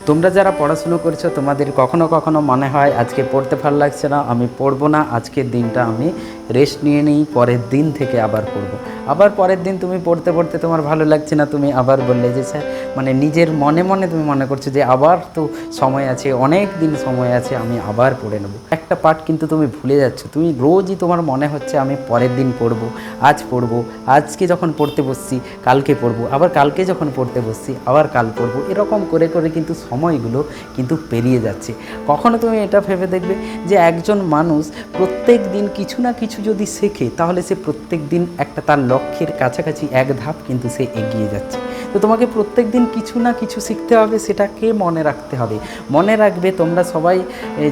তোমরা যারা পড়াশুনো করছো তোমাদের কখনো কখনো মনে হয় আজকে পড়তে ভালো লাগছে না, আমি পড়বো না, আজকের দিনটা আমি রেস্ট নিয়ে নিই, পরের দিন থেকে আবার পড়বো। আবার পরের দিন তুমি পড়তে পড়তে তোমার ভালো লাগছে না, তুমি আবার বললে যে স্যার মানে নিজের মনে মনে তুমি মনে করছো যে আবার তো সময় আছে, অনেক দিন সময় আছে, আমি আবার পড়ে নেবো। একটা পার্ট কিন্তু তুমি ভুলে যাচ্ছ। তুমি রোজই তোমার মনে হচ্ছে আমি পরের দিন পড়বো, আজ পড়বো, আজকে যখন পড়তে বসছি কালকে পড়বো, আবার কালকে যখন পড়তে বসছি আবার কাল পড়বো, এরকম করে করে কিন্তু সময়গুলো কিন্তু পেরিয়ে যাচ্ছে। কখনো তুমি এটা ভেবে দেখবে যে একজন মানুষ প্রত্যেক দিন কিছু না কিছু যদি শেখে তাহলে সে প্রত্যেক দিন একটা তার লক্ষ্যের কাছাকাছি এক ধাপ কিন্তু সে এগিয়ে যাচ্ছে। তো তোমাকে প্রত্যেক দিন কিছু না কিছু শিখতে হবে, সেটাকে মনে রাখতে হবে। মনে রাখবে তোমরা সবাই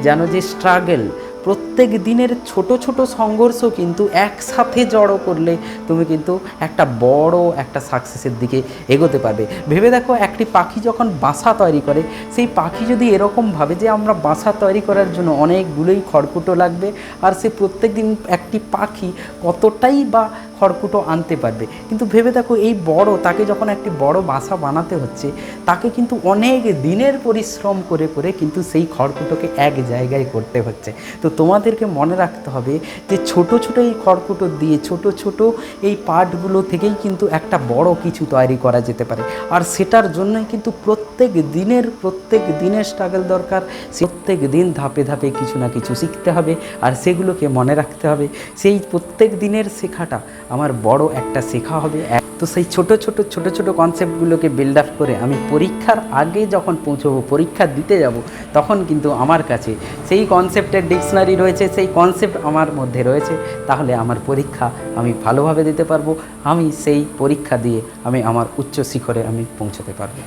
জানো যে স্ট্রাগল, প্রত্যেক দিনের ছোট ছোট সংঘর্ষ কিন্তু একসাথে জড়ো করলে তুমি কিন্তু একটা বড় একটা সাকসেসের দিকে এগোতে পারবে। ভেবে দেখো, একটি পাখি যখন বাসা তৈরি করে, সেই পাখি যদি এরকম ভাবে যে আমরা বাসা তৈরি করার জন্য অনেকগুলোই খড়কুটো লাগবে, আর সে প্রত্যেক দিন একটি পাখি কতটাই বা খড়কুটো আনতে পারবে। কিন্তু ভেবে দেখো, এই বড় তাকে যখন একটি বড় বাসা বানাতে হচ্ছে, তাকে কিন্তু অনেক দিনের পরিশ্রম করে করে কিন্তু সেই খড়কুটোকে এক জায়গায় করতে হচ্ছে। তো তোমাদেরকে মনে রাখতে হবে যে ছোট ছোট এই খড়কুটো দিয়ে, ছোট ছোট এই পার্টগুলো থেকেই কিন্তু একটা বড় কিছু তৈরি করা যেতে পারে। আর সেটার জন্যই কিন্তু প্রত্যেক দিনের স্ট্রাগল দরকার। প্রত্যেক দিন ধাপে ধাপে কিছু না কিছু শিখতে হবে, আর সেগুলোকে মনে রাখতে হবে। সেই প্রত্যেক দিনের শেখাটা আমার বড় একটা শেখা হবে। তো সেই ছোট ছোট কনসেপ্টগুলোকে বিল্ড আপ করে আমি পরীক্ষার আগে যখন পৌঁছবো, পরীক্ষা দিতে যাব, তখন কিন্তু আমার কাছে সেই কনসেপ্টের ডিকশনারি রয়েছে, সেই কনসেপ্ট আমার মধ্যে রয়েছে। তাহলে আমার পরীক্ষা আমি ভালোভাবে দিতে পারবো, আমি সেই পরীক্ষা দিয়ে আমি আমার উচ্চ শিখরে আমি পৌঁছতে পারবো।